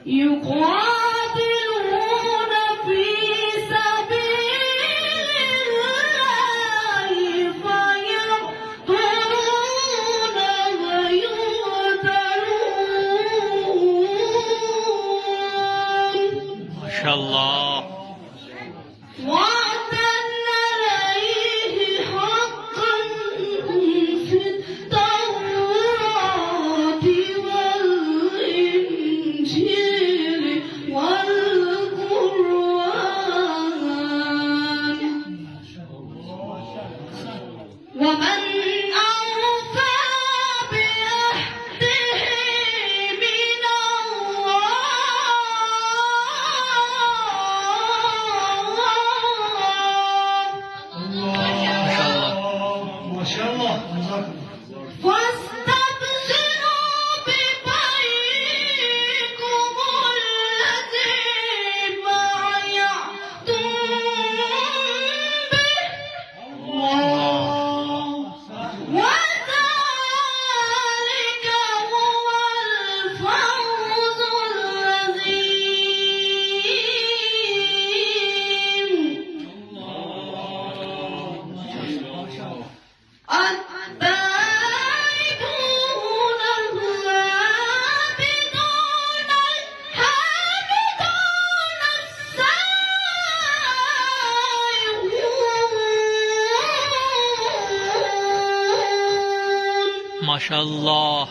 يقاتلون في سبيل الله فيقتلون ويقتلون. ما شاء الله. وعدا عليه حقا في التوراة والإنجيل والقرآن. ومن أوفى بعهده من ما شاء الله. فاستبشروا ببيعكم الذي بايعتم به وذلك هو الفوز العظيم. التائبون العابدون الحامدون السائحون. ما شاء الله.